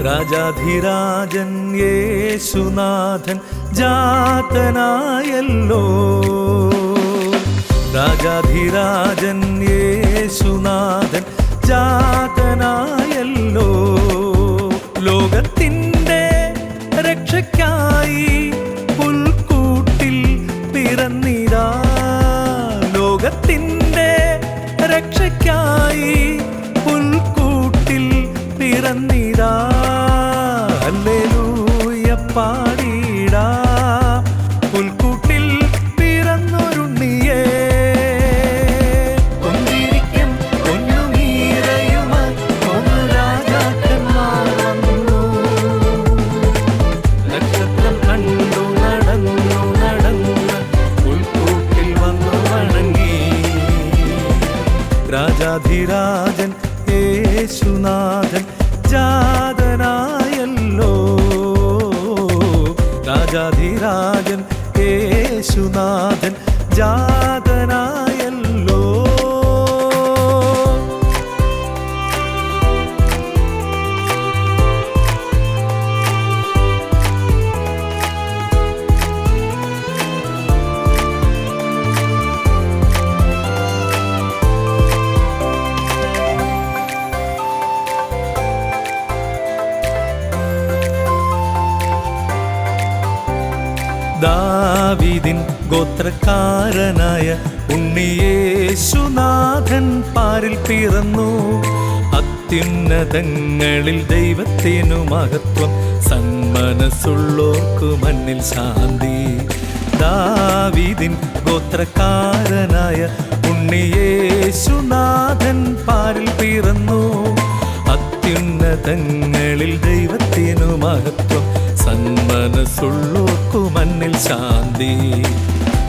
രാജാധിരാജൻ യേശുനാഥൻ ജാതനായല്ലോ. രാജാധിരാജൻ യേശുനാഥൻ ജാതനായല്ലോ. ലോകത്തിൻ്റെ രക്ഷയ്ക്കായി പുൽക്കൂട്ടിൽ പിറന്നിരാ. ലോകത്തിൻ്റെ രക്ഷയ്ക്കായി പുൽക്കൂട്ടിൽ പിറന്നിരാ. ഹല്ലേലൂയ പാടിടാ. പുൽക്കൂട്ടിൽ പിറന്നൊരുണ്ണിയേ കൊഞ്ചിരിക്കും പൊന്നുമീറയുമായി മൂന്ന് രാജാക്കന്മാർ വന്നു. നക്ഷത്രം കണ്ടു നടന്നു നടന്ന് പുൽക്കൂട്ടിൽ വന്നു വണങ്ങി. രാജാധിരാജൻ യേശുനാഥൻ ജാതനായല്ലോ. രാജാധിരാജൻ യേശുനാഥൻ ജാതനായല്ലോ. ദാവീദിൻ ഗോത്രക്കാരനായ ഉണ്ണിയേശുനാഥൻ പാരിൽ പിറന്നു. അത്യുന്നതങ്ങളിൽ ദൈവത്തിനു മഹത്വം, സന്മനസ്സുള്ളോർക്കു മണ്ണിൽ ശാന്തി. ദാവീദിൻ ഗോത്രക്കാരനായ ഉണ്ണിയേശുനാഥൻ പാരിൽ പിറന്നു. അത്യുന്നതങ്ങളിൽ ദൈവത്തിനു മഹത്വം, സന്മനസ്സുള്ളോർക്കു മണ്ണിൽ ശാന്തി.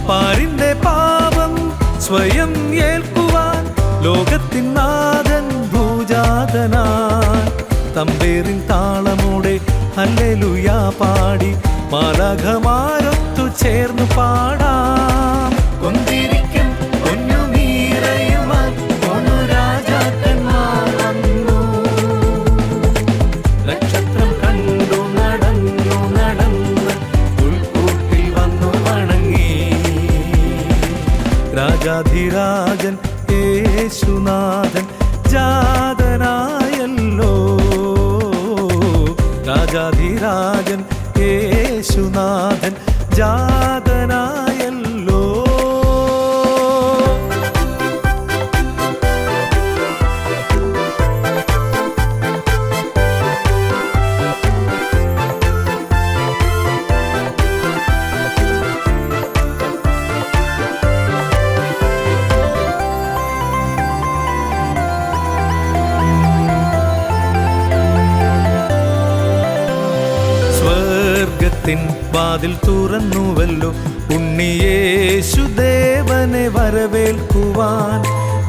പാരിന്റെ പാപം സ്വയം ഏൽക്കുവാൻ ലോകത്തിൻ നാഥൻ ഭൂജാതനാൻ. തമ്പേറിൻ താളമോടെ ഹല്ലേലൂയ പാടി മാലാഖമാരൊത്തു ചേർന്നു പാടാം. കൊന്തിരിക്കും പൊന്നുമീറയുമായി മൂന്ന് രാജാക്കന്മാർ വന്നു. നക്ഷത്രം കണ്ടു നടന്നു നടന്ന് പുൽക്കൂട്ടിൽ വന്നു വണങ്ങി. രാജാധിരാജൻ യേശുനാഥൻ ജാതനായല്ലോ. രാജാധിരാജൻ യേശുനാഥൻ ജാതനായല്ലോ. സ്വർഗത്തിൻ വാതിൽ തുറന്നുവല്ലോ ഉണ്ണിയേശുദേവനെ വരവേൽക്കുവാൻ.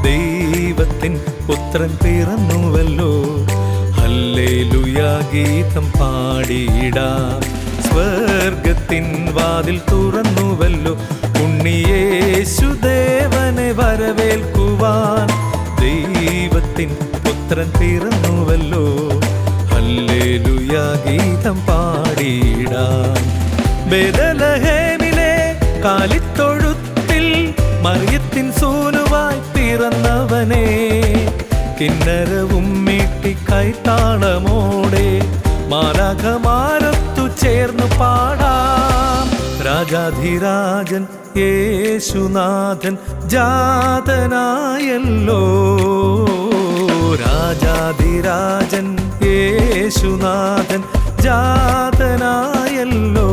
ദൈവത്തിൻ പുത്രൻ പിറന്നുവല്ലോ, ഹല്ലേലൂയ ഗീതം പാടിയിടാം. സ്വർഗത്തിൻ വാതിൽ തുറന്നുവല്ലോ ഉണ്ണിയേശുദേവനെ വരവേൽക്കുവാൻ. ദൈവത്തിൻ പുത്രൻ പിറന്നുവല്ലോ, ഹല്ലേലൂയ ഗീതം പാടിയിടാം. ബേഥലഹേമിലെ കാലിത്തൊഴുത്തിൽ മറിയത്തിൻ സൂനുവായി പിറന്നവനെ കിന്നരവും മീട്ടി കൈത്താളമോടെ മാലാഖമാരൊത്തു ചേർന്നു പാടാം. രാജാധിരാജൻ യേശുനാഥൻ ജാതനായല്ലോ. രാജാധിരാജൻ യേശുനാഥൻ ജാതനായല്ലോ.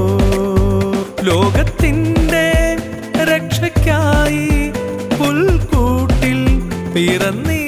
ലോകത്തിൻ്റെ രക്ഷയ്ക്കായി പുൽക്കൂട്ടിൽ പിറന്നി